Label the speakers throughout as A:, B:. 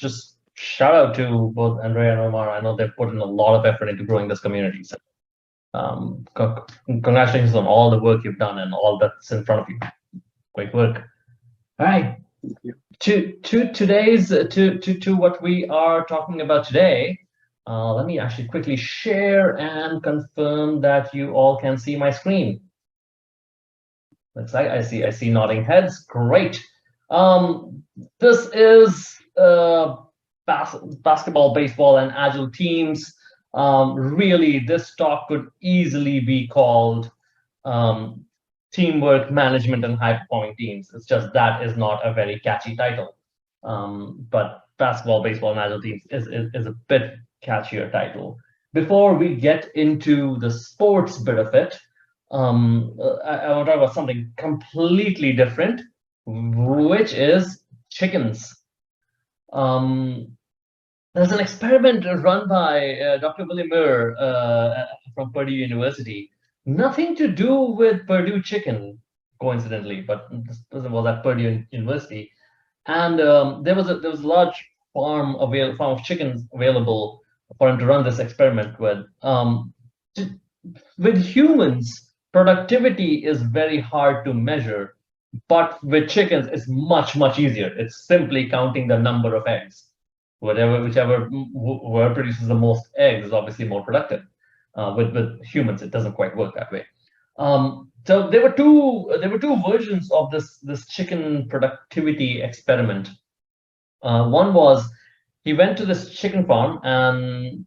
A: just shout out to both Andrea and Omar. I know they've put in a lot of effort into growing this community. So, congratulations on all the work you've done and all that's in front of you. Great work. All right.
B: Thank you.
A: To what we are talking about today. Let me actually quickly share and confirm that you all can see my screen. Looks like I see nodding heads. Great. This is basketball, baseball, and agile teams. Really, this talk could easily be called teamwork, management, and high-performing teams. It's just that is not a very catchy title. But basketball, baseball, and agile teams is a bit catchier title. Before we get into the sports bit of it, I want to talk about something completely different, which is chickens. There's an experiment run by Dr. William Muir from Purdue University. Nothing to do with Purdue chicken, coincidentally, but this person was at Purdue University, and there was a large farm of chickens available for him to run this experiment with. With humans, productivity is very hard to measure, but with chickens, it's much easier. It's simply counting the number of eggs. Whichever produces the most eggs is obviously more productive. With humans, it doesn't quite work that way. So there were two versions of this chicken productivity experiment. One was he went to this chicken farm and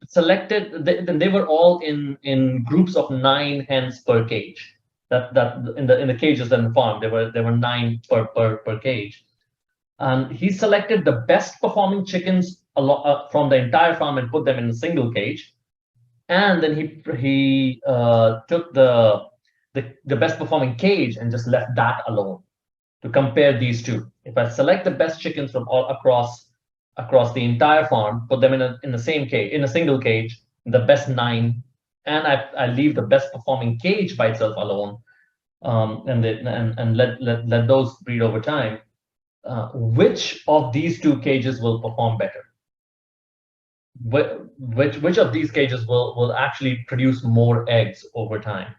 A: selected. They were all in groups of 9 hens per cage. That in the cages in the farm there were 9 per cage. And he selected the best performing chickens from the entire farm and put them in a single cage. And then he took the best performing cage and just left that alone to compare these two. If I select the best chickens from all across the entire farm, put them in the same cage, in a single cage, the best 9, and I leave the best performing cage by itself alone, and let those breed over time. Which of these 2 cages will perform better? Which of these cages will actually produce more eggs over time?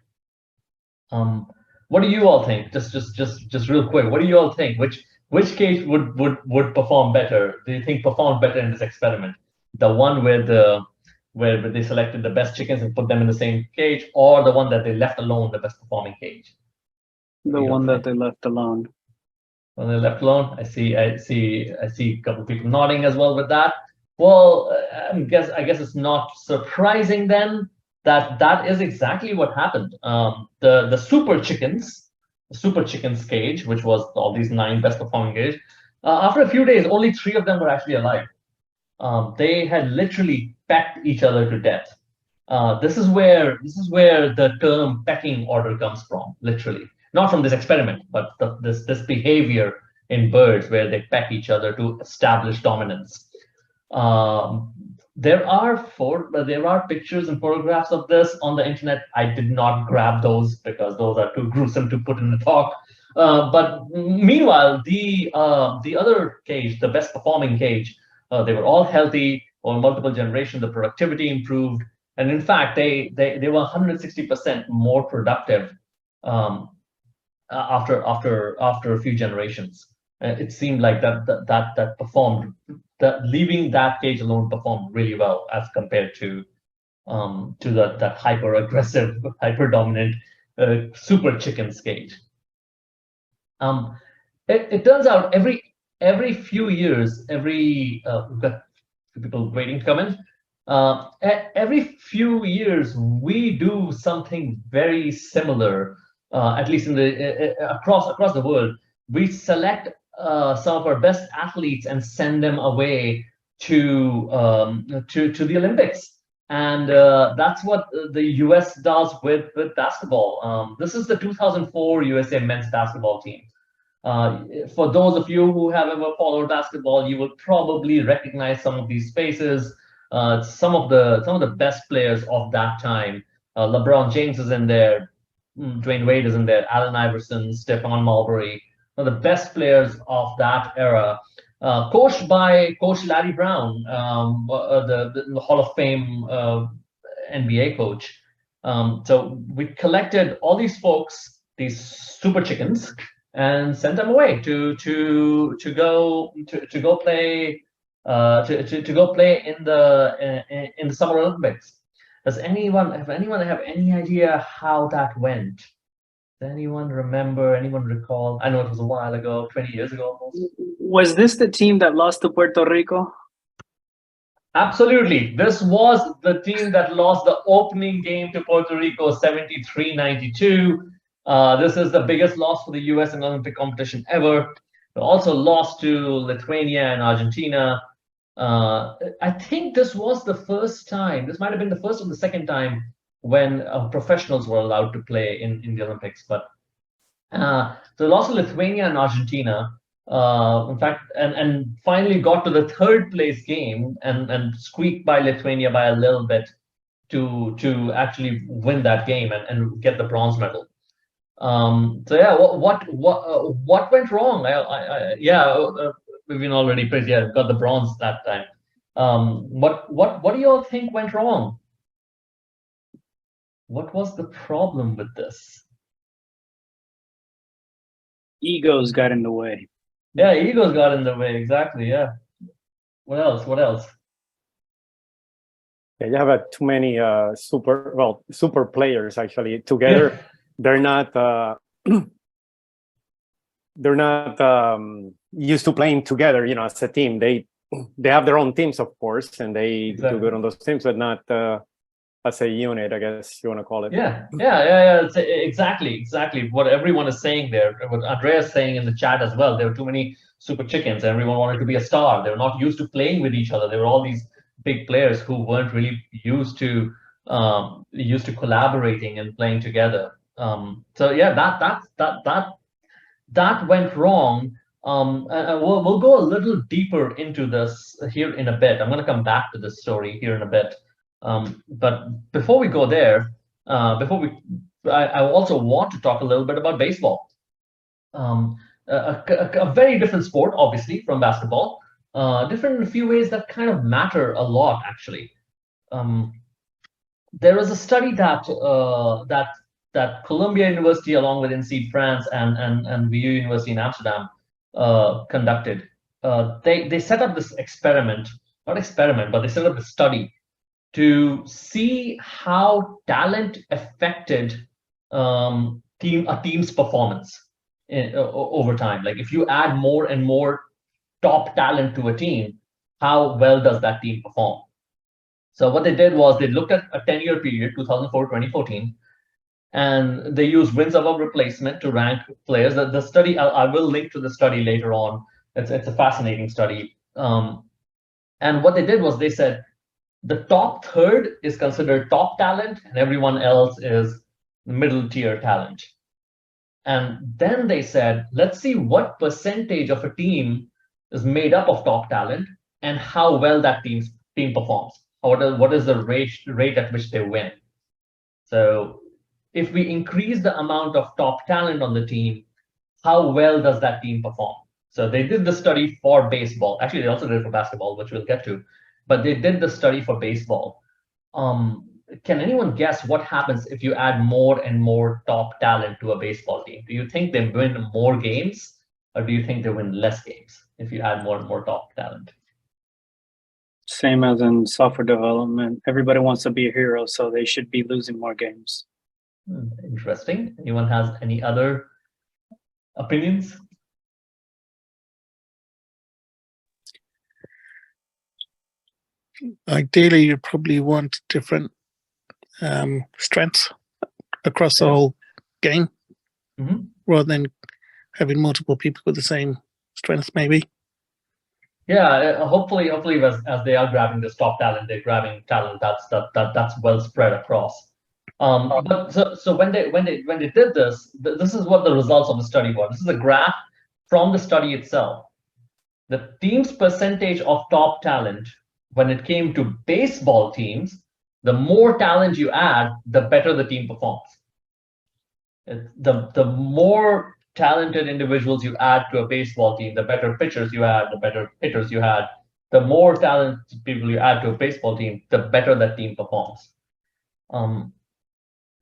A: What do you all think? Just real quick, what do you all think? Which cage would perform better? Do you think performed better in this experiment? The one where they selected the best chickens and put them in the same cage, or the one that they left alone, the best performing cage?
B: The one that they left alone.
A: When they left alone, I see a couple of people nodding as well with that. Well, I guess it's not surprising then that is exactly what happened. The super chickens cage, which was all these 9 best performing cages, after a few days, only 3 of them were actually alive. They had literally pecked each other to death. This is where the term pecking order comes from, literally. Not from this experiment, but this behavior in birds where they peck each other to establish dominance. There are pictures and photographs of this on the internet. I did not grab those because those are too gruesome to put in the talk. But meanwhile, the other cage, the best performing cage, they were all healthy over multiple generations. The productivity improved, and in fact, they were 160% more productive after a few generations. It seemed like that performed. That leaving that cage alone performed really well as compared to that hyper aggressive, hyper dominant super chickens cage. It turns out every few years, we've got people waiting to come in. Every few years, we do something very similar. At least across the world, we select some of our best athletes and send them away to the Olympics, and that's what the U.S. does with basketball. This is the 2004 USA men's basketball team. For those of you who have ever followed basketball, you will probably recognize some of these faces. Some of the best players of that time. LeBron James is in there. Dwyane Wade is in there. Allen Iverson, Stephon Marbury. One of the best players of that era. coached by Coach Larry Brown, the Hall of Fame NBA coach. So we collected all these folks, these super chickens, and sent them away to go play to go play in the Summer Olympics. Does anyone have any idea how that went? Does anyone remember? Anyone recall? I know it was a while ago, 20 years ago almost.
B: Was this the team that lost to Puerto Rico?
A: Absolutely. This was the team that lost the opening game to Puerto Rico 73-92. This is the biggest loss for the US in Olympic competition ever. They also lost to Lithuania and Argentina. I think this was the first time, this might have been the first or the second time when professionals were allowed to play in the Olympics. But so they lost to Lithuania and Argentina. In fact, and finally got to the third place game and squeaked by Lithuania by a little bit to actually win that game and get the bronze medal. So yeah, what went wrong? We've been already praised. Yeah, got the bronze that time. What do you all think went wrong? What was the problem with this?
B: Egos got in the way.
A: Yeah, egos got in the way. Exactly. Yeah. What else? What else?
C: Yeah, you have too many super players actually together.
A: Yeah.
C: They're not used to playing together, as a team. They have their own teams, of course, and they do good on those teams, but not as a unit, I guess you want to call it.
A: Yeah. It's exactly what everyone is saying there. What Andrea is saying in the chat as well. There were too many super chickens. Everyone wanted to be a star. They were not used to playing with each other. There were all these big players who weren't really used to collaborating and playing together. So yeah, that went wrong. We'll go a little deeper into this here in a bit. I'm going to come back to this story here in a bit. But before we go there, I also want to talk a little bit about baseball. A very different sport, obviously, from basketball. Different in a few ways that kind of matter a lot, actually. There was a study that Columbia University, along with INSEAD France and VU University in Amsterdam, conducted. They set up this experiment, not experiment, but they set up a study to see how talent affected a team's performance over time. Like if you add more and more top talent to a team, how well does that team perform? So what they did was they looked at a 10-year period, 2004-2014, and they used wins above replacement to rank players. The study, I will link to the study later on. It's a fascinating study. And what they did was they said, the top third is considered top talent, and everyone else is middle tier talent. And then they said, let's see what percentage of a team is made up of top talent and how well that team performs. What is the rate at which they win? So if we increase the amount of top talent on the team, how well does that team perform? So they did the study for baseball. Actually, they also did it for basketball, which we'll get to. But they did the study for baseball. Can anyone guess what happens if you add more and more top talent to a baseball team? Do you think they win more games, or do you think they win less games if you add more and more top talent?
B: Same as in software development. Everybody wants to be a hero, so they should be losing more games.
A: Interesting. Anyone has any other opinions?
D: Ideally, you probably want different strengths across the whole game, rather than having multiple people with the same strengths, maybe.
A: Yeah, hopefully, as they are grabbing this top talent, they're grabbing talent that's well spread across. But so when they did this, this is what the results of the study were. This is a graph from the study itself. The team's percentage of top talent when it came to baseball teams, the more talent you add, the better the team performs. The more talented individuals you add to a baseball team, the better pitchers you add, the better hitters you had, the more talented people you add to a baseball team, the better that team performs.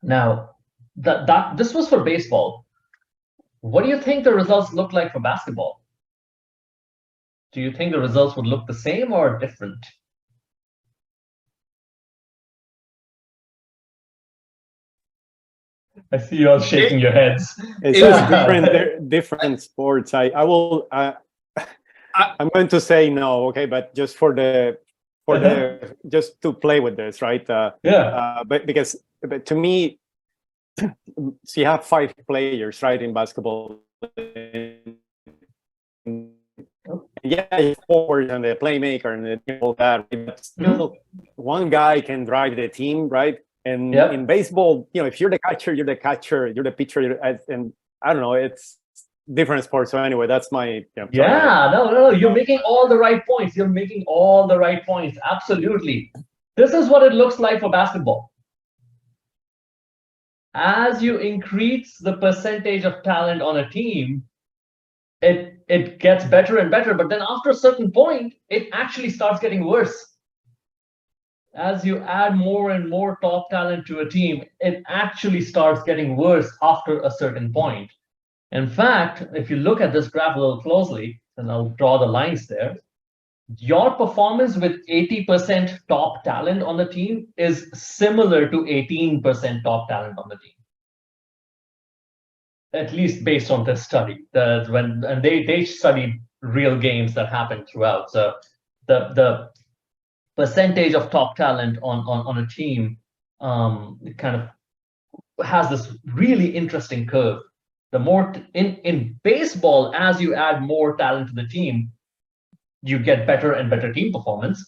A: Now, this was for baseball. What do you think the results look like for basketball? Do you think the results would look the same or different? I see you all shaking your heads.
C: It's different sports. I'm going to say no, okay, but just just to play with this, right? But to me, so you have 5 players, right, in basketball. Yeah, forward and the playmaker and all that. But still, one guy can drive the team, right? And in baseball, if you're the catcher, you're the catcher, you're the pitcher, and I don't know, it's different sports. So anyway, that's my
A: no, you're making all the right points. You're making all the right points. Absolutely. This is what it looks like for basketball. As you increase the percentage of talent on a team, it gets better and better. But then after a certain point, it actually starts getting worse. As you add more and more top talent to a team, it actually starts getting worse after a certain point. In fact, if you look at this graph a little closely, and I'll draw the lines there, your performance with 80% top talent on the team is similar to 18% top talent on the team. At least based on this study. They studied real games that happened throughout. So the percentage of top talent on a team kind of has this really interesting curve. The more in baseball, as you add more talent to the team, you get better and better team performance.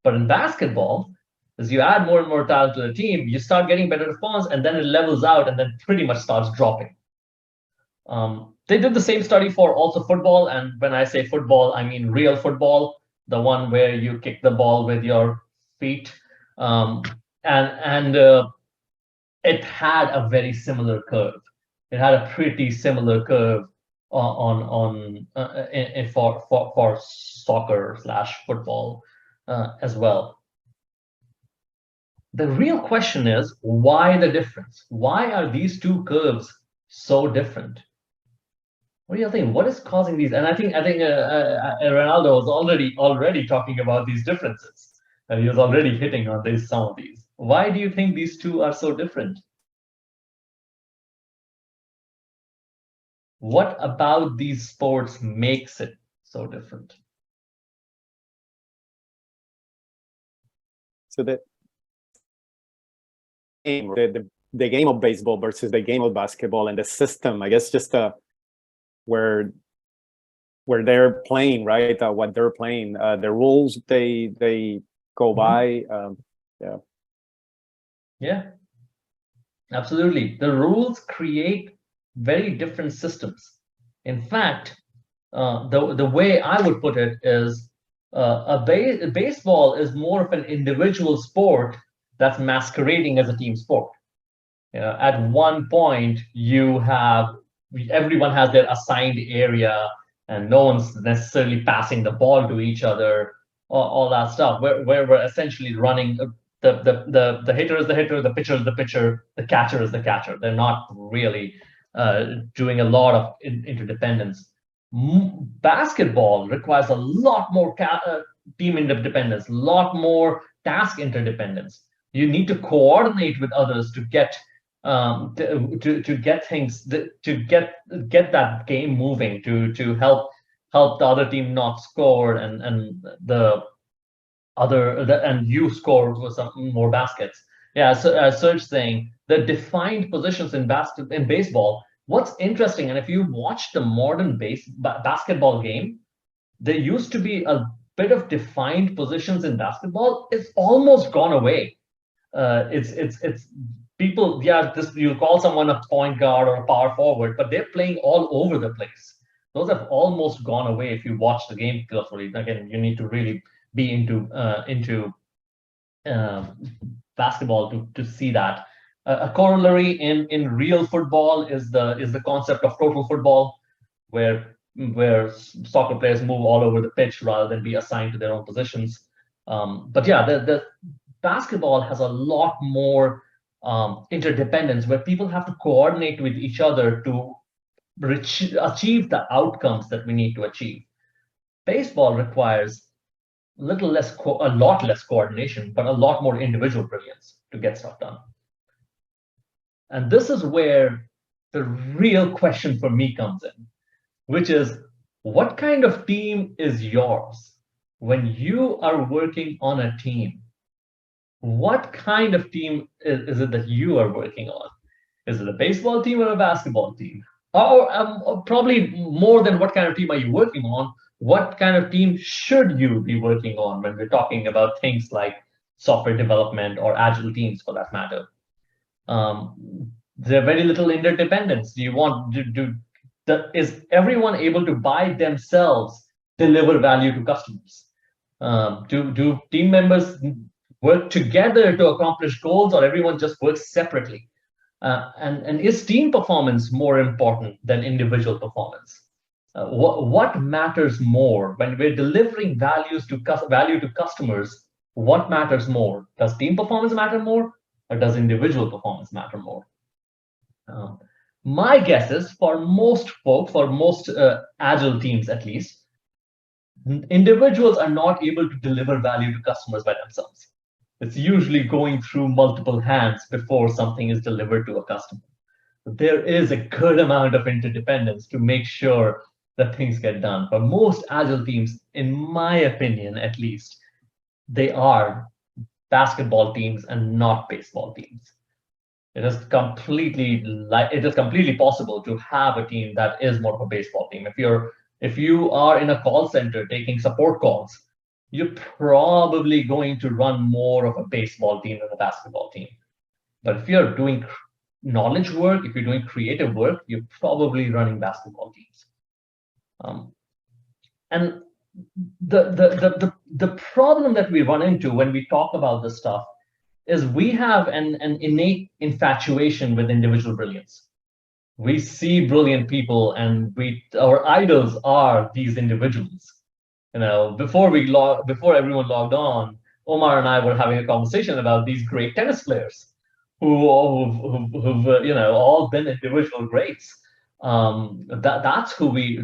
A: But in basketball, as you add more and more talent to the team, you start getting better response, and then it levels out and then pretty much starts dropping. They did the same study for also football, and when I say football, I mean real football, the one where you kick the ball with your feet, and it had a very similar curve. It had a pretty similar curve for soccer/football as well. The real question is, why the difference? Why are these two curves so different? What do you think? What is causing these? And I think Ronaldo was already talking about these differences. He was already hitting on some of these. Why do you think these two are so different? What about these sports makes it so different?
C: So the game of baseball versus the game of basketball and the system, I guess, just where they're playing, right? What they're playing, the rules they go by.
A: Yeah, absolutely. The rules create very different systems. In fact, the way I would put it is baseball is more of an individual sport that's masquerading as a team sport. At one point, everyone has their assigned area, and no one's necessarily passing the ball to each other, all that stuff. Where we're essentially running. The hitter is the hitter, the pitcher is the pitcher, the catcher is the catcher. They're not really doing a lot of interdependence. Basketball requires a lot more team interdependence, a lot more task interdependence. You need to coordinate with others to get to get things to get that game moving, to help the other team not score, and you score with some more baskets. Yeah, so Serge saying the defined positions in baseball. What's interesting, and if you watch the modern basketball game, there used to be a bit of defined positions in basketball. It's almost gone away. It's people. Yeah, you call someone a point guard or a power forward, but they're playing all over the place. Those have almost gone away if you watch the game carefully. Again, you need to really be into basketball to see that. A corollary in real football is the concept of total football, where soccer players move all over the pitch rather than be assigned to their own positions. But yeah, the basketball has a lot more interdependence, where people have to coordinate with each other to achieve the outcomes that we need to achieve. Baseball requires a lot less coordination, but a lot more individual brilliance to get stuff done. And this is where the real question for me comes in, which is, what kind of team is yours? When you are working on a team, what kind of team is it that you are working on? Is it a baseball team or a basketball team? Or probably more than what kind of team are you working on, what kind of team should you be working on when we're talking about things like software development or agile teams, for that matter? There's very little interdependence. Do you want is everyone able to by themselves deliver value to customers? Do team members work together to accomplish goals, or everyone just works separately? And is team performance more important than individual performance? What matters more when we're delivering value to customers? What matters more? Does team performance matter more, or does individual performance matter more? My guess is, for most folks, for most agile teams at least, individuals are not able to deliver value to customers by themselves. It's usually going through multiple hands before something is delivered to a customer. There is a good amount of interdependence to make sure that things get done. For most agile teams, in my opinion at least, they are basketball teams and not baseball teams. It is completely possible to have a team that is more of a baseball team. If you are in a call center taking support calls, you're probably going to run more of a baseball team than a basketball team. But if you're doing knowledge work, if you're doing creative work, you're probably running basketball teams. And the problem that we run into when we talk about this stuff is we have an innate infatuation with individual brilliance. We see brilliant people, and our idols are these individuals. Before everyone logged on, Omar and I were having a conversation about these great tennis players who've all been individual greats. That's who we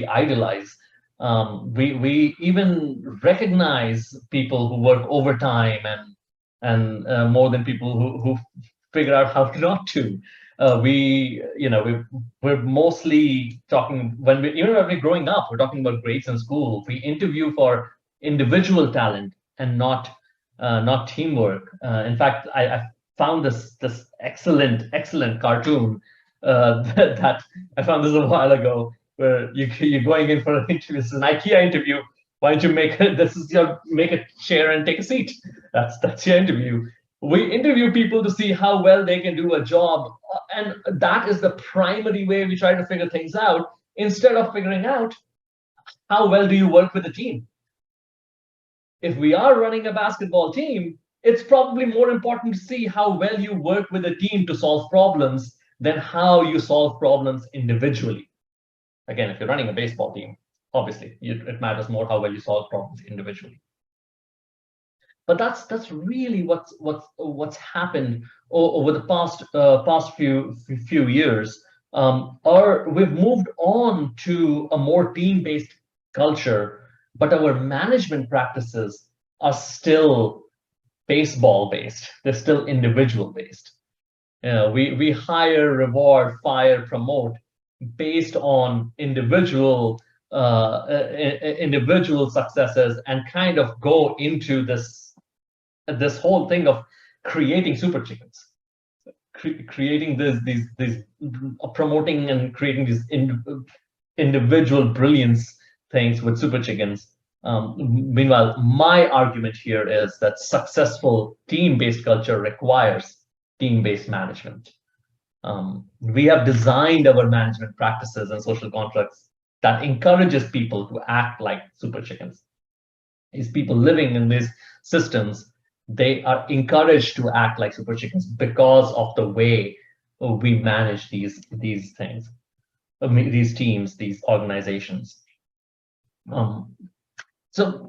A: idolize. We even recognize people who work overtime and more than people who figure out how not to. We're mostly talking when we're growing up, we're talking about grades in school. We interview for individual talent and not teamwork. In fact, I found this excellent cartoon that I found this a while ago, where you're going in for an interview. It's an IKEA interview. Why don't you make a chair and take a seat? That's your interview. We interview people to see how well they can do a job, and that is the primary way we try to figure things out, instead of figuring out how well do you work with a team. If we are running a basketball team, it's probably more important to see how well you work with a team to solve problems than how you solve problems individually. Again, if you're running a baseball team, obviously it matters more how well you solve problems individually. But that's really what's happened over the past few years. We've moved on to a more team-based culture, but our management practices are still baseball-based. They're still individual-based. We hire, reward, fire, promote based on individual successes, and kind of go into this whole thing of creating super chickens, creating these promoting and creating these individual brilliance things with super chickens. Meanwhile, my argument here is that successful team-based culture requires team-based management. We have designed our management practices and social contracts that encourages people to act like super chickens. These people living in these systems they are encouraged to act like super chickens because of the way we manage these things, these teams, these organizations. So,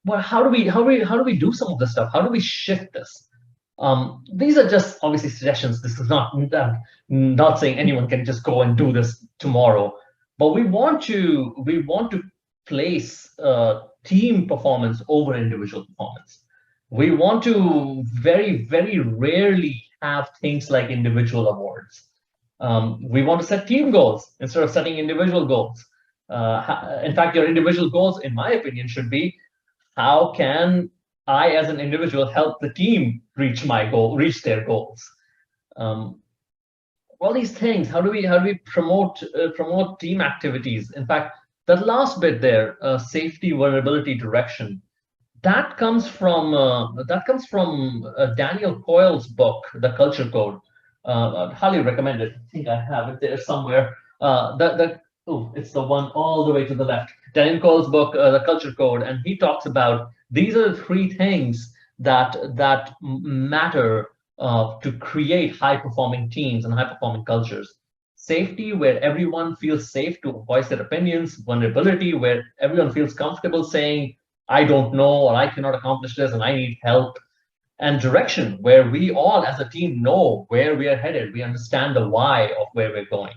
A: well, how do we do some of this stuff? How do we shift this? These are just obviously suggestions. This is not saying anyone can just go and do this tomorrow, but we want to place team performance over individual performance. We want to very, very rarely have things like individual awards. We want to set team goals instead of setting individual goals. In fact, your individual goals, in my opinion, should be, how can I, as an individual, help the team reach their goals? All these things. How do we promote team activities? In fact, that last bit there, safety, vulnerability, direction, that comes from Daniel Coyle's book, The Culture Code. I'd highly recommend it. I think I have it there somewhere. It's the one all the way to the left. Daniel Coyle's book, The Culture Code, and he talks about these are the three things that matter to create high-performing teams and high-performing cultures. Safety, where everyone feels safe to voice their opinions. Vulnerability, where everyone feels comfortable saying, I don't know, or I cannot accomplish this, and I need help. And direction, where we all as a team know where we are headed. We understand the why of where we're going.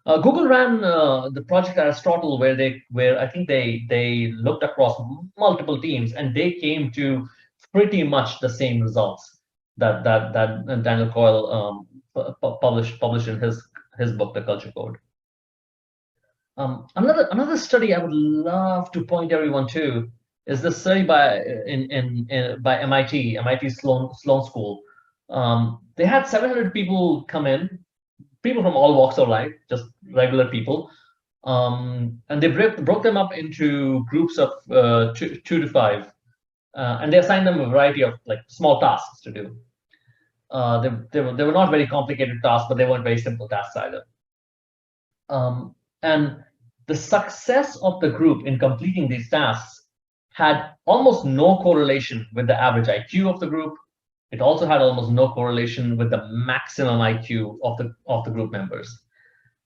A: Google ran the Project Aristotle, where I think they looked across multiple teams, and they came to pretty much the same results that Daniel Coyle published in his book, The Culture Code. Another study I would love to point everyone to is this study by MIT Sloan School. They had 700 people come in, people from all walks of life, just regular people, and they broke them up into groups of 2 to 5, and they assigned them a variety of like small tasks to do. They were not very complicated tasks, but they weren't very simple tasks either. And the success of the group in completing these tasks had almost no correlation with the average IQ of the group. It also had almost no correlation with the maximum IQ of the group members.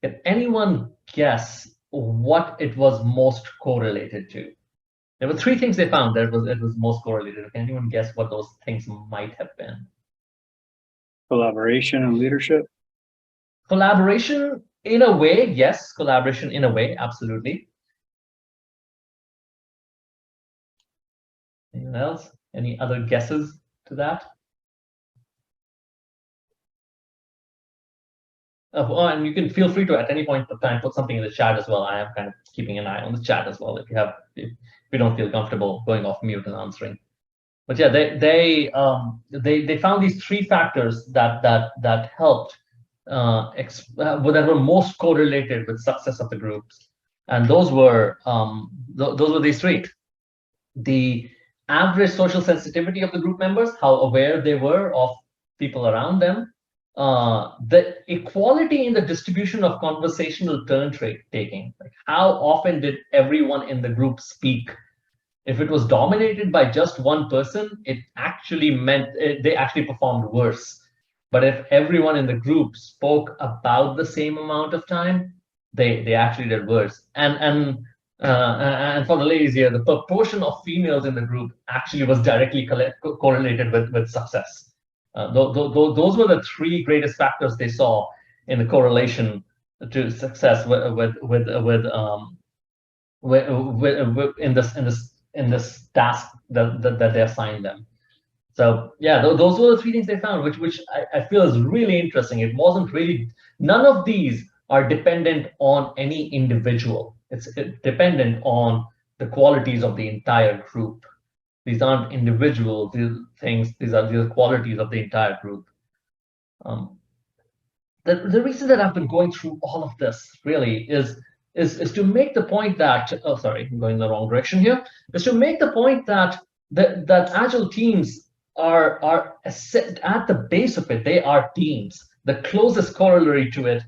A: Can anyone guess what it was most correlated to? There were 3 things they found that it was most correlated. Can anyone guess what those things might have been?
B: Collaboration and leadership.
A: Collaboration in a way, yes. Collaboration in a way, absolutely. Anyone else? Any other guesses to that? And you can feel free to, at any point of time, put something in the chat as well. I am kind of keeping an eye on the chat as well if you don't feel comfortable going off mute and answering. But yeah, they found these 3 factors that helped that were most correlated with success of the groups, and those were these 3: the average social sensitivity of the group members, how aware they were of people around them, the equality in the distribution of conversational turn taking, like how often did everyone in the group speak. If it was dominated by just one person, it actually meant they actually performed worse. But if everyone in the group spoke about the same amount of time, they actually did worse. And for the ladies here, the proportion of females in the group actually was directly correlated with success. Those were the 3 greatest factors they saw in the correlation to success in this task that they assigned them. So yeah, those were the 3 things they found, which I feel is really interesting. It wasn't really, none of these are dependent on any individual. It's dependent on the qualities of the entire group. These aren't individual things. These are the qualities of the entire group. The reason that I've been going through all of this really is to make the point that, oh, sorry, I'm going the wrong direction here, is to make the point that Agile teams are at the base of it, they are teams. The closest corollary to it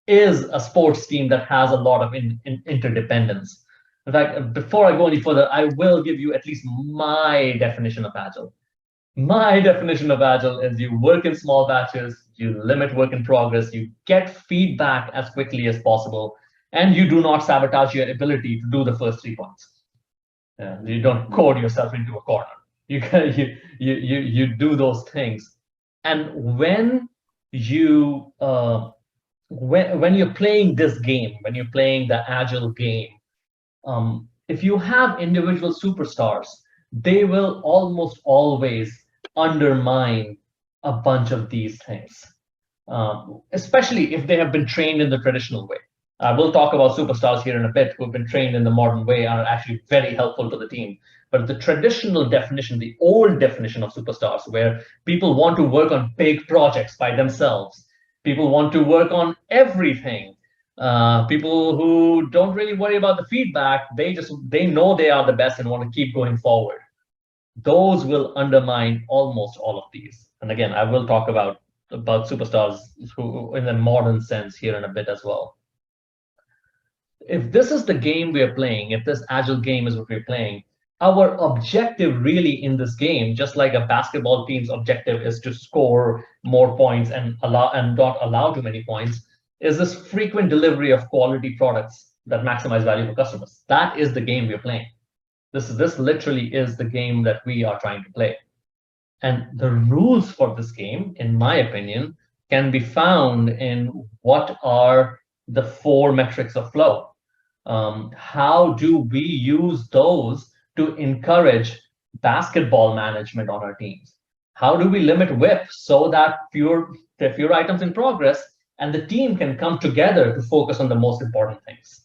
A: is a sports team that has a lot of interdependence. In fact, before I go any further, I will give you at least my definition of Agile. My definition of Agile is you work in small batches, you limit work in progress, you get feedback as quickly as possible, and you do not sabotage your ability to do the first 3 points. You don't code yourself into a corner. You do those things. And when you're playing this game, when you're playing the Agile game, if you have individual superstars, they will almost always undermine a bunch of these things, especially if they have been trained in the traditional way. We'll talk about superstars here in a bit who have been trained in the modern way and are actually very helpful to the team. But the traditional definition, the old definition of superstars, where people want to work on big projects by themselves, people want to work on everything, people who don't really worry about the feedback, they know they are the best and want to keep going forward. Those will undermine almost all of these. And again, I will talk about superstars who, in the modern sense, here in a bit as well. If this is the game we are playing, if this Agile game is what we're playing, our objective really in this game, just like a basketball team's objective is to score more points and not allow too many points, is this frequent delivery of quality products that maximize value for customers. That is the game we're playing. This literally is the game that we are trying to play. And the rules for this game, in my opinion, can be found in what are the 4 metrics of flow. How do we use those to encourage basketball management on our teams? How do we limit WIP so that there are fewer items in progress and the team can come together to focus on the most important things?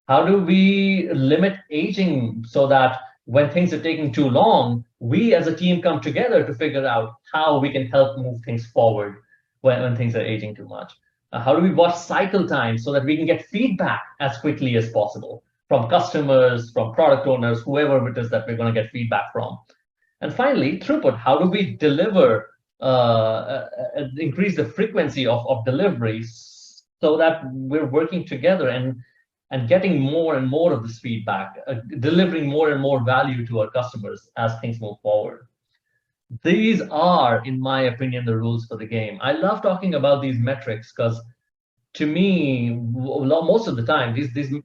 A: How do we limit aging so that when things are taking too long, we as a team come together to figure out how we can help move things forward when things are aging too much? How do we watch cycle time so that we can get feedback as quickly as possible from customers, from product owners, whoever it is that we're going to get feedback from? And finally, throughput. How do we deliver, increase the frequency of deliveries so that we're working together and getting more and more of this feedback, delivering more and more value to our customers as things move forward? These are, in my opinion, the rules for the game. I love talking about these metrics because, to me, most of the time,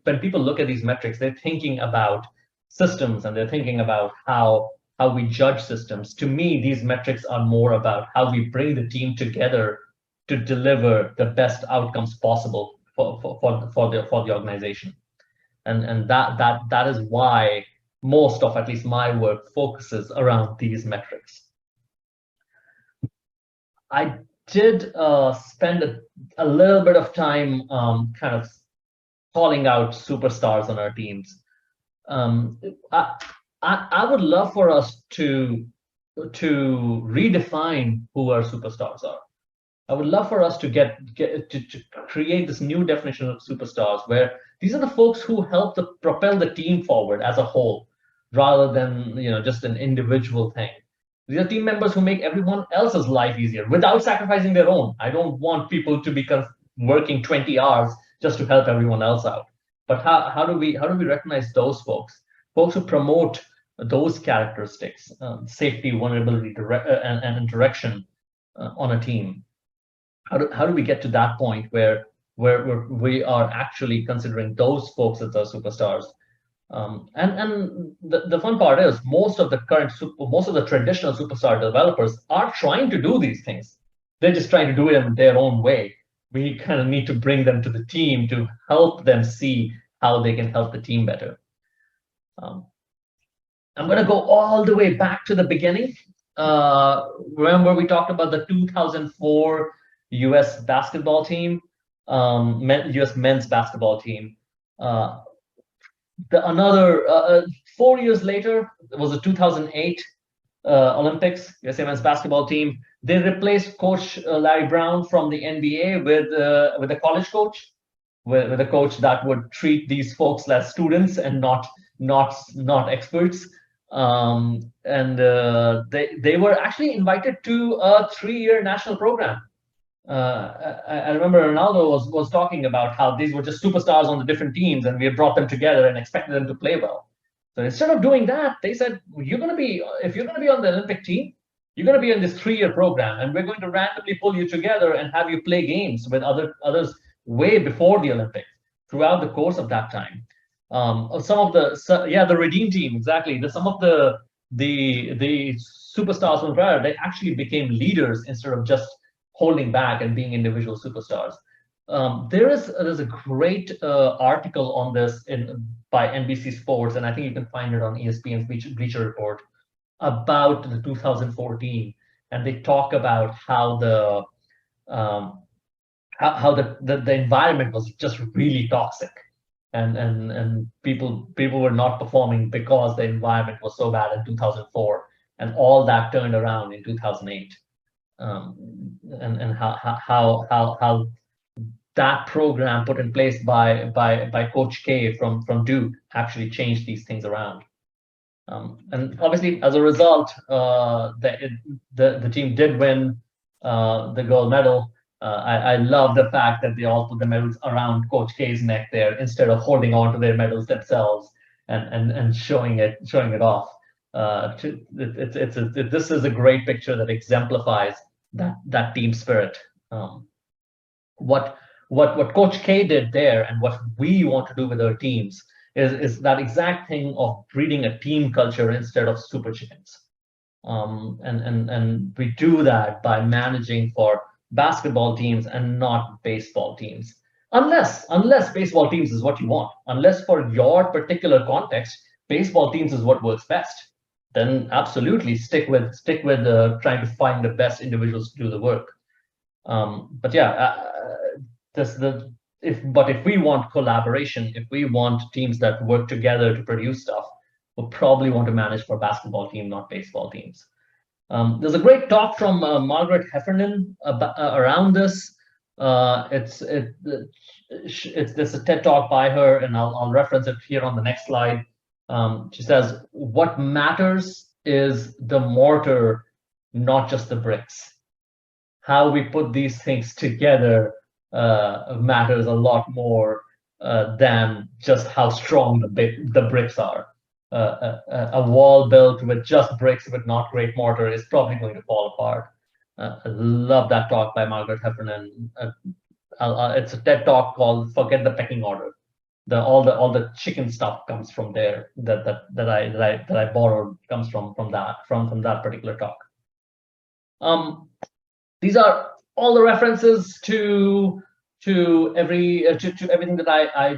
A: when people look at these metrics, they're thinking about systems and they're thinking about how we judge systems. To me, these metrics are more about how we bring the team together to deliver the best outcomes possible for the organization, and that is why most of at least my work focuses around these metrics. I did spend a little bit of time kind of calling out superstars on our teams. I would love for us to redefine who our superstars are. I would love for us to to create this new definition of superstars, where these are the folks who help to propel the team forward as a whole, rather than just an individual thing. These are team members who make everyone else's life easier without sacrificing their own. I don't want people to be working 20 hours just to help everyone else out. But how do we recognize those folks who promote those characteristics, safety, vulnerability, and direction on a team? How do we get to that point where we are actually considering those folks as our superstars? And the fun part is most of the traditional superstar developers are trying to do these things. They're just trying to do it in their own way. We kind of need to bring them to the team to help them see how they can help the team better. I'm going to go all the way back to the beginning. Remember we talked about the 2004 US basketball team, US men's basketball team. Another 4 years later, it was the 2008 Olympics, USA men's basketball team. They replaced Coach Larry Brown from the NBA with a college coach, with a coach that would treat these folks as students and not experts. They were actually invited to a 3-year national program. I remember Ronaldo was talking about how these were just superstars on the different teams, and we had brought them together and expected them to play well. So instead of doing that, they said, if you're going to be on the Olympic team, you're going to be in this 3-year program, and we're going to randomly pull you together and have you play games with others way before the Olympics throughout the course of that time. The Redeem team, exactly. Some of the superstars from prior, they actually became leaders instead of just holding back and being individual superstars. There's a great article on this by NBC Sports, and I think you can find it on ESPN's Bleacher Report, about the 2014, and they talk about how the environment was just really toxic, and people were not performing because the environment was so bad in 2004, and all that turned around in 2008, and how that program put in place by Coach K from Duke actually changed these things around. And obviously, as a result, the team did win the gold medal. I love the fact that they all put the medals around Coach K's neck there instead of holding on to their medals themselves and showing it off. This is a great picture that exemplifies that team spirit. What Coach K did there, and what we want to do with our teams, is that exact thing of breeding a team culture instead of super chickens. And we do that by managing for basketball teams and not baseball teams. Unless baseball teams is what you want, unless for your particular context, baseball teams is what works best, then absolutely stick with trying to find the best individuals to do the work. But yeah, if we want collaboration, if we want teams that work together to produce stuff, we'll probably want to manage for basketball team, not baseball teams. There's a great talk from Margaret Heffernan around this. It's a TED talk by her, and I'll reference it here on the next slide. She says, "What matters is the mortar, not just the bricks. How we put these things together matters a lot more than just how strong the bricks are. A wall built with just bricks with not great mortar is probably going to fall apart." I love that talk by Margaret Heffernan. It's a TED talk called "Forget the Pecking Order." All the chicken stuff comes from there. That I borrowed comes from that particular talk. These are all the references to everything that I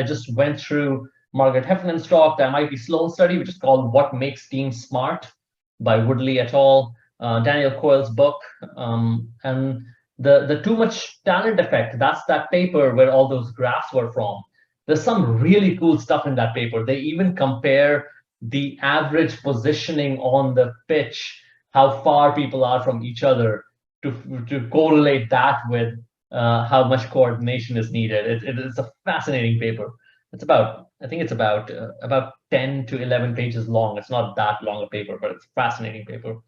A: just went through. Margaret Heffernan's talk, the MIT Sloan study, which is called "What Makes Teams Smart" by Woodley et al. Daniel Coyle's book, and the Too Much Talent Effect. That's that paper where all those graphs were from. There's some really cool stuff in that paper. They even compare the average positioning on the pitch, how far people are from each other, to correlate that with how much coordination is needed. It's a fascinating paper. I think it's about 10 to 11 pages long. It's not that long a paper, but it's a fascinating paper.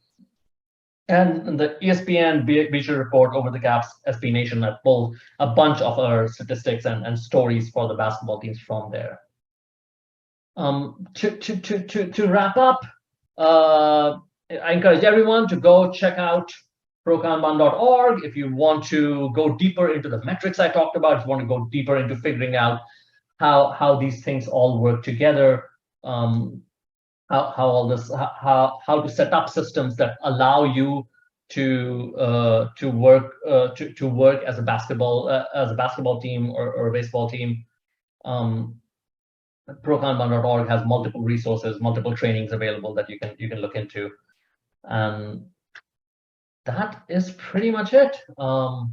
A: And the ESPN Bleacher Report Over the Gaps SB Nation have pulled a bunch of our statistics and stories for the basketball teams from there. To wrap up, I encourage everyone to go check out prokanban.org if you want to go deeper into the metrics I talked about, if you want to go deeper into figuring out how these things all work together, how to set up systems that allow you to work as a basketball team or a baseball team. Prokanban.org has multiple resources, multiple trainings available that you can look into. That is pretty much it.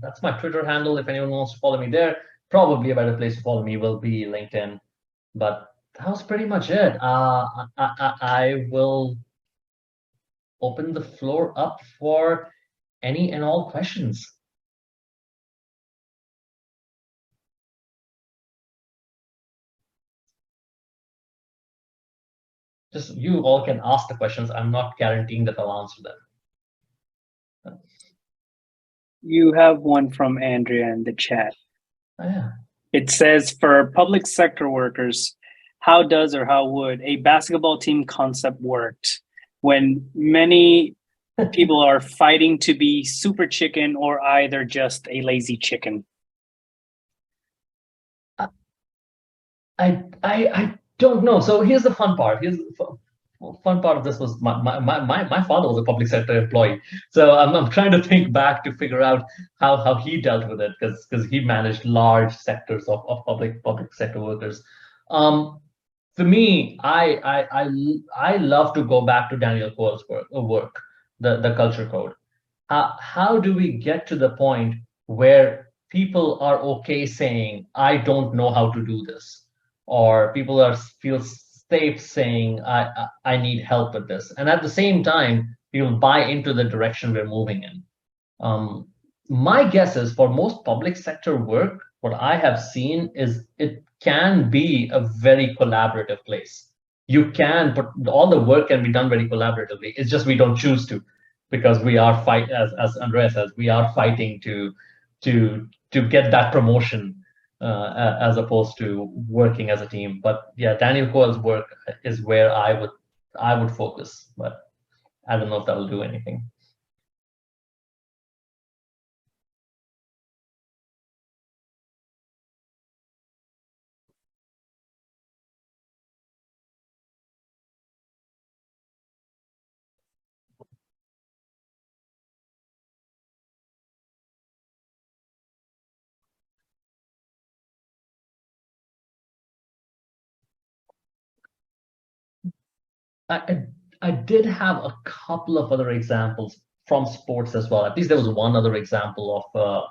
A: That's my Twitter handle. If anyone wants to follow me there, probably a better place to follow me will be LinkedIn. But that was pretty much it. I will open the floor up for any and all questions. Just you all can ask the questions. I'm not guaranteeing that I'll answer them.
B: You have one from Andrea in the chat.
A: Oh, yeah.
B: It says, for public sector workers, how does or how would a basketball team concept work when many people are fighting to be super chicken or either just a lazy chicken?
A: I don't know. So here's the fun part. Here's the fun part of this was my father was a public sector employee. So I'm trying to think back to figure out how he dealt with it because he managed large sectors of public sector workers. For me, I love to go back to Daniel Cole's work, the culture code. How do we get to the point where people are okay saying, I don't know how to do this, or people feel safe saying, I need help with this, and at the same time, people buy into the direction we're moving in. My guess is for most public sector work, what I have seen is it can be a very collaborative place. You can, but all the work can be done very collaboratively. It's just we don't choose to, because we are as Andrea says, we are fighting to get that promotion as opposed to working as a team. But yeah, Daniel Cole's work is where I would focus, but I don't know if that will do anything. I did have a couple of other examples from sports as well. At least there was one other example of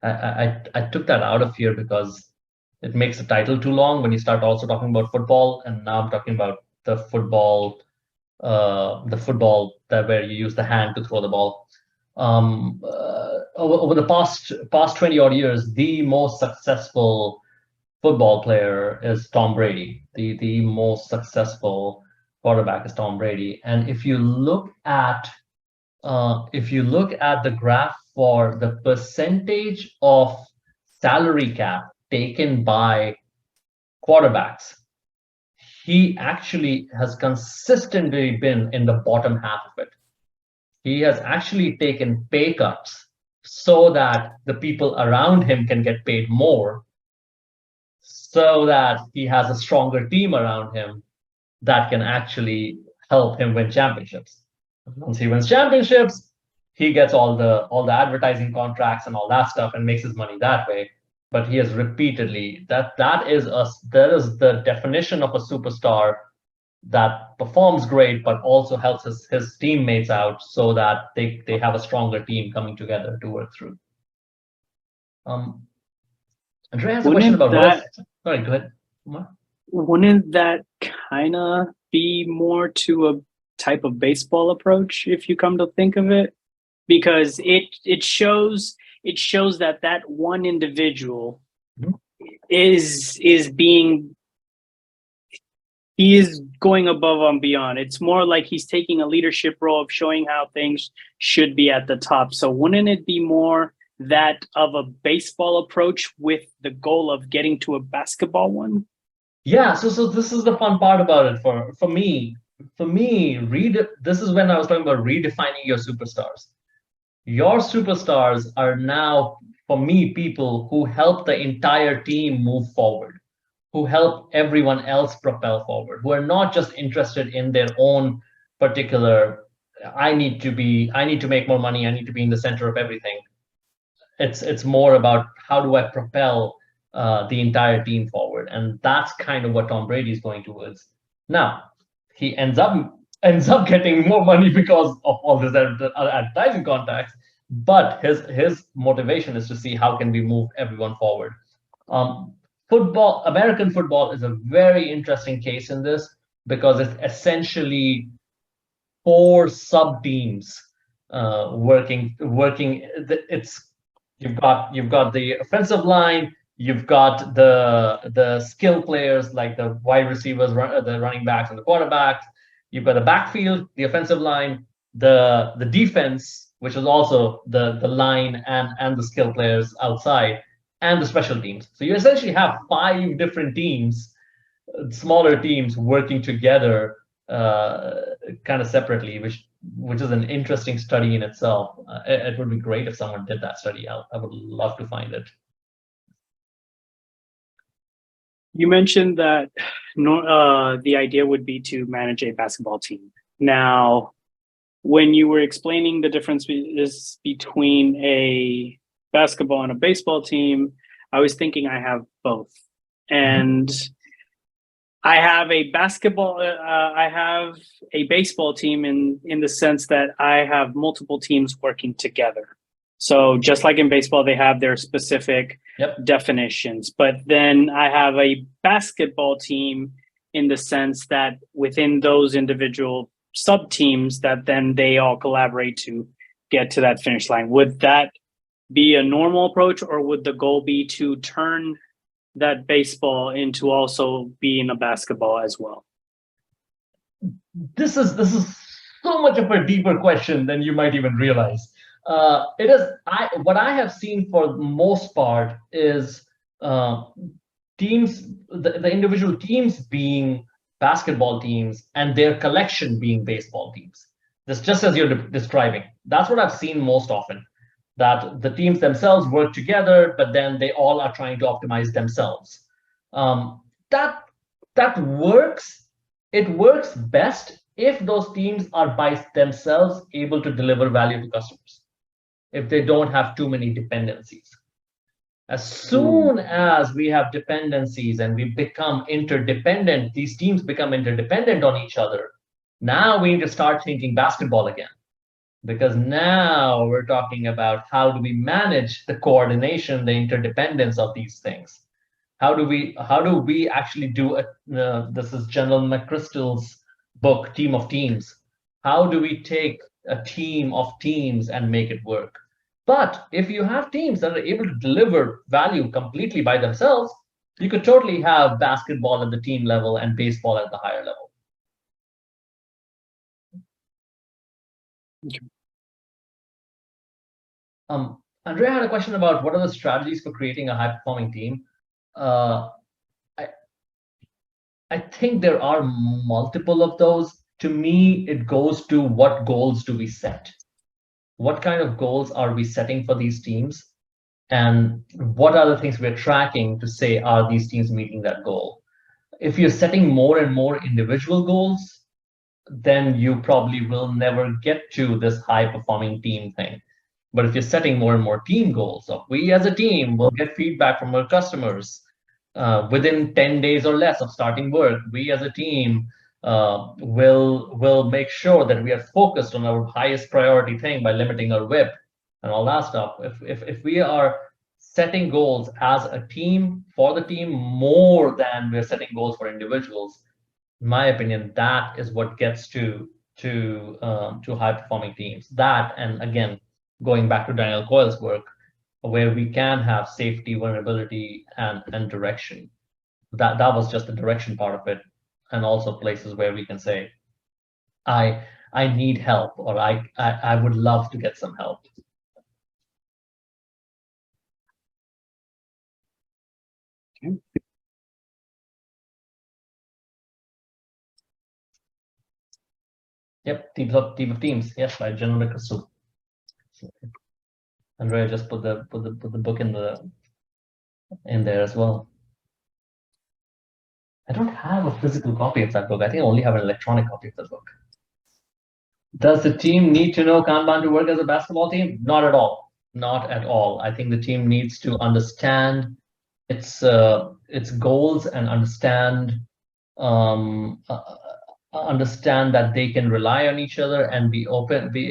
A: I took that out of here because it makes the title too long when you start also talking about football, and now I'm talking about the football that where you use the hand to throw the ball. Over the past 20 odd years, the most successful football player is Tom Brady. The most successful quarterback is Tom Brady. And if you look at the graph for the percentage of salary cap taken by quarterbacks, he actually has consistently been in the bottom half of it. He has actually taken pay cuts so that the people around him can get paid more, so that he has a stronger team around him that can actually help him win championships. Once he wins championships, he gets all the advertising contracts and all that stuff and makes his money that way. But he has repeatedly that is the definition of a superstar that performs great, but also helps his teammates out so that they have a stronger team coming together to work through. Andrea has a question about that. Sorry, go ahead.
B: Wouldn't that kind of be more to a type of baseball approach if you come to think of it? Because it shows that one individual is going above and beyond. It's more like he's taking a leadership role of showing how things should be at the top. So wouldn't it be more that of a baseball approach with the goal of getting to a basketball one?
A: Yeah, so this is the fun part about it for me. This is when I was talking about redefining your superstars. Your superstars are now, for me, people who help the entire team move forward, who help everyone else propel forward, who are not just interested in their own particular, I need to make more money, I need to be in the center of everything. It's more about how do I propel the entire team forward, and that's kind of what Tom Brady is going towards. Now, he ends up getting more money because of all this advertising contacts, but his motivation is to see how can we move everyone forward. American football is a very interesting case in this because it's essentially 4 sub teams working. You've got the offensive line, you've got the skill players like the wide receivers, the running backs, and the quarterbacks. You've got the backfield, the offensive line, the defense, which is also the line and the skill players outside, and the special teams. So you essentially have 5 different teams, smaller teams, working together kind of separately, which which is an interesting study in itself. It would be great if someone did that study. I would love to find it.
B: You mentioned that the idea would be to manage a basketball team. Now, when you were explaining the difference between a basketball and a baseball team, I was thinking I have both. And I have a basketball, I have a baseball team in the sense that I have multiple teams working together. So just like in baseball, they have their specific definitions. But then I have a basketball team in the sense that within those individual sub-teams that then they all collaborate to get to that finish line. Would that be a normal approach, or would the goal be to turn that baseball into also being a basketball as well?
A: This is so much of a deeper question than you might even realize. What I have seen for the most part is teams, the individual teams being basketball teams and their collection being baseball teams. This just as you're describing. That's what I've seen most often, that the teams themselves work together, but then they all are trying to optimize themselves. That works. It works best if those teams are by themselves able to deliver value to customers, if they don't have too many dependencies. As soon as we have dependencies and we become interdependent, these teams become interdependent on each other. Now we need to start thinking basketball again, because now we're talking about how do we manage the coordination, the interdependence of these things. How do we actually do it? This is General McChrystal's book, Team of Teams. How do we take a team of teams and make it work? But if you have teams that are able to deliver value completely by themselves, you could totally have basketball at the team level and baseball at the higher level. Andrea had a question about what are the strategies for creating a high-performing team. I think there are multiple of those. To me, it goes to what goals do we set? What kind of goals are we setting for these teams? And what are the things we're tracking to say, are these teams meeting that goal? If you're setting more and more individual goals, then you probably will never get to this high-performing team thing. But if you're setting more and more team goals, so we as a team will get feedback from our customers within 10 days or less of starting work, we as a team will make sure that we are focused on our highest priority thing by limiting our WIP and all that stuff. If we are setting goals as a team for the team more than we're setting goals for individuals, in my opinion, that is what gets to high-performing teams. That, and again, going back to Daniel Coyle's work, where we can have safety, vulnerability, and direction. That was just the direction part of it, and also places where we can say, I need help, or I would love to get some help.
B: Okay.
A: Yep, team of teams. Yes, by General McChrystal. Andrea just put the book in there as well. I don't have a physical copy of that book. I think I only have an electronic copy of that book. Does the team need to know Kanban to work as a basketball team? Not at all. Not at all. I think the team needs to understand its goals and understand that they can rely on each other and be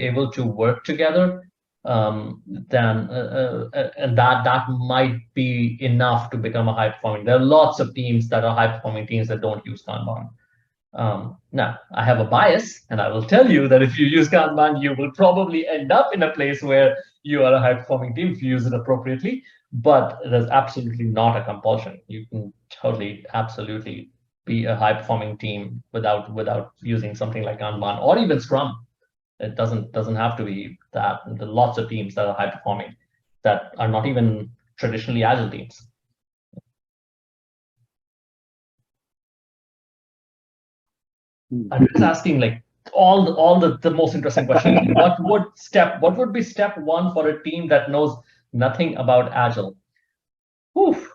A: able to work together. And that might be enough to become a high-performing. There are lots of teams that are high-performing teams that don't use Kanban. Now, I have a bias, and I will tell you that if you use Kanban, you will probably end up in a place where you are a high-performing team if you use it appropriately, but it is absolutely not a compulsion. You can totally, absolutely be a high-performing team without using something like Kanban or even Scrum. It doesn't have to be that. There are lots of teams that are high performing that are not even traditionally Agile teams. I'm just asking, like, the most interesting questions. What would be step one for a team that knows nothing about Agile? Oof.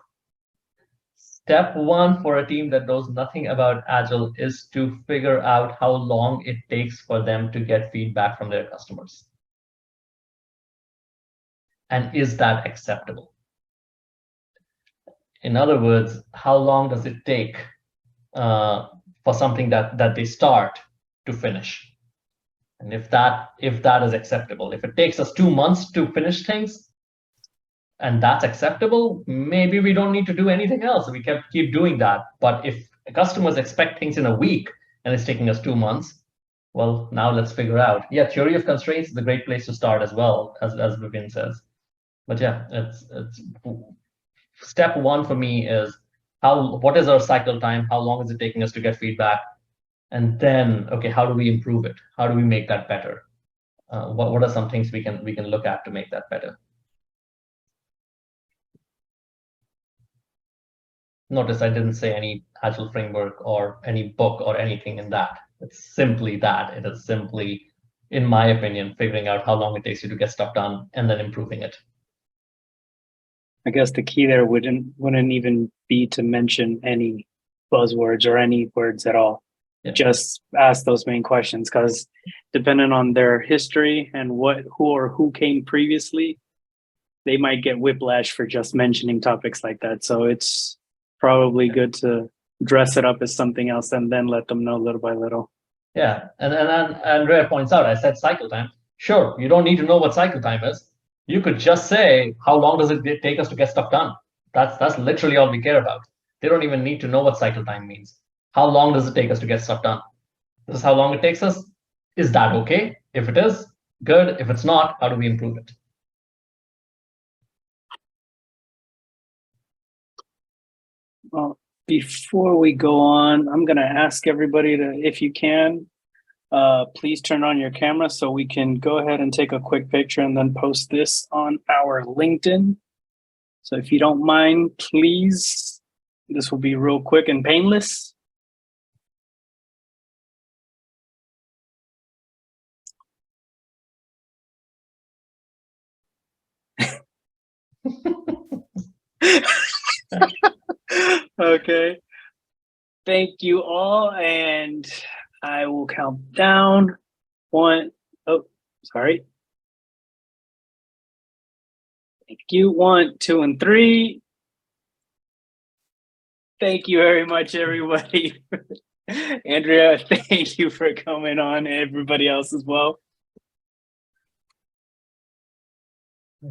A: Step one for a team that knows nothing about Agile is to figure out how long it takes for them to get feedback from their customers. And is that acceptable? In other words, how long does it take for something that they start to finish? And if that is acceptable, if it takes us 2 months to finish things, and that's acceptable, maybe we don't need to do anything else. We can keep doing that. But if customers expect things in a week and it's taking us 2 months, well, now let's figure out. Yeah, theory of constraints is a great place to start as well, as Vivin says. But yeah, it's step one for me is what is our cycle time? How long is it taking us to get feedback? And then, okay, how do we improve it? How do we make that better? What are some things we can look at to make that better? Notice I didn't say any Agile framework or any book or anything in that. It's simply that. It is simply, in my opinion, figuring out how long it takes you to get stuff done and then improving it.
B: I guess the key there wouldn't even be to mention any buzzwords or any words at all. Yeah. Just ask those main questions, because depending on their history and who came previously, they might get whiplash for just mentioning topics like that. So it's probably good to dress it up as something else and then let them know little by little.
A: Yeah, and Andrea points out, I said cycle time. Sure, you don't need to know what cycle time is. You could just say, how long does it take us to get stuff done? That's literally all we care about. They don't even need to know what cycle time means. How long does it take us to get stuff done? This is how long it takes us. Is that okay? If it is, good. If it's not, how do we improve it?
B: Well, before we go on, I'm going to ask everybody to, if you can, please turn on your camera so we can go ahead and take a quick picture and then post this on our LinkedIn. So if you don't mind, please, this will be real quick and painless. Okay. Thank you all, and I will count down. 1. Oh, sorry. Thank you. 1, 2, and 3. Thank you very much, everybody. Andrea, thank you for coming on, and everybody else as well.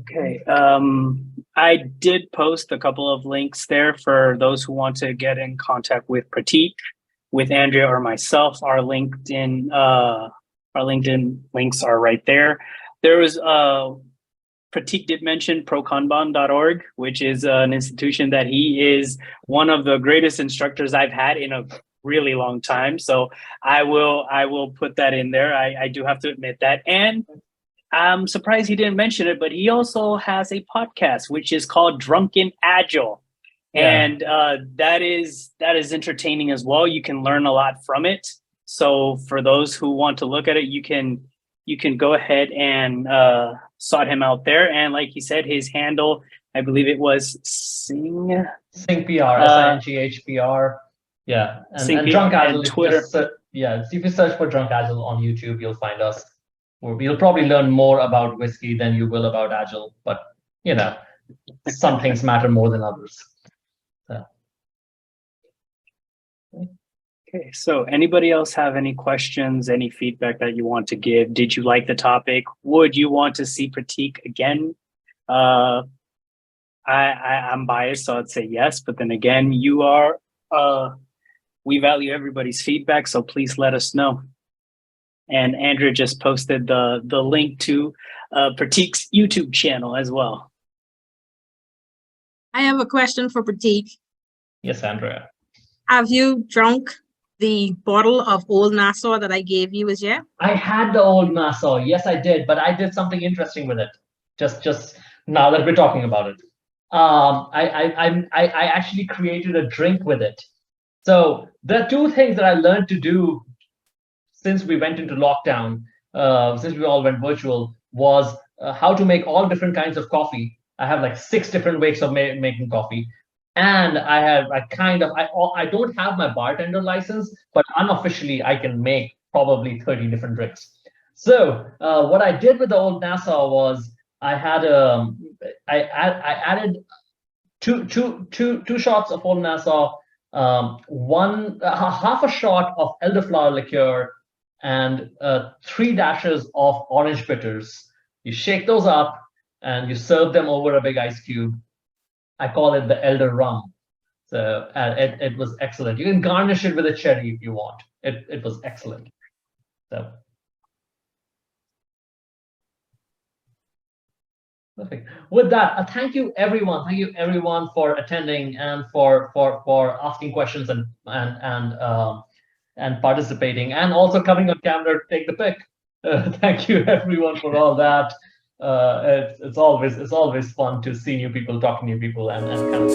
B: Okay. I did post a couple of links there for those who want to get in contact with Prateek, with Andrea or myself. Our LinkedIn links are right there. There was Prateek did mention prokanban.org, which is an institution that he is one of the greatest instructors I've had in a really long time. So I will put that in there. I do have to admit that. And I'm surprised he didn't mention it, but he also has a podcast, which is called Drunken Agile. Yeah. And that is entertaining as well. You can learn a lot from it. So for those who want to look at it, you can go ahead and sought him out there. And like he said, his handle, I believe it was Singh.
A: Singh PR, SINGH-PR. Yeah. And Drunk Agile, Twitter. If you search for Drunk Agile on YouTube, you'll find us. You'll probably learn more about whiskey than you will about Agile, but some things matter more than others. So.
B: Okay, so anybody else have any questions, any feedback that you want to give? Did you like the topic? Would you want to see Prateek again? I'm biased, so I'd say yes, but then again, we value everybody's feedback, so please let us know. And Andrea just posted the link to Prateek's YouTube channel as well.
E: I have a question for Prateek.
A: Yes, Andrea.
E: Have you drunk the bottle of Old Nassau that I gave you as yet?
A: I had the Old Nassau. Yes, I did, but I did something interesting with it. Just now that we're talking about it. I actually created a drink with it. So there are two things that I learned to do since we went into lockdown, since we all went virtual, was how to make all different kinds of coffee. I have like 6 different ways of making coffee. And I don't have my bartender license, but unofficially I can make probably 30 different drinks. So what I did with the old Nassau was I added two shots of old Nassau, half a shot of elderflower liqueur, and 3 dashes of orange bitters. You shake those up and you serve them over a big ice cube. I call it the elder rum. So it was excellent. You can garnish it with a cherry if you want. It was excellent. So perfect. With that, thank you everyone. Thank you everyone for attending and for asking questions and participating, and also coming on camera to take the pic. Thank you everyone for all that. It's always fun to see new people, talk to new people, and kind of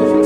A: talk.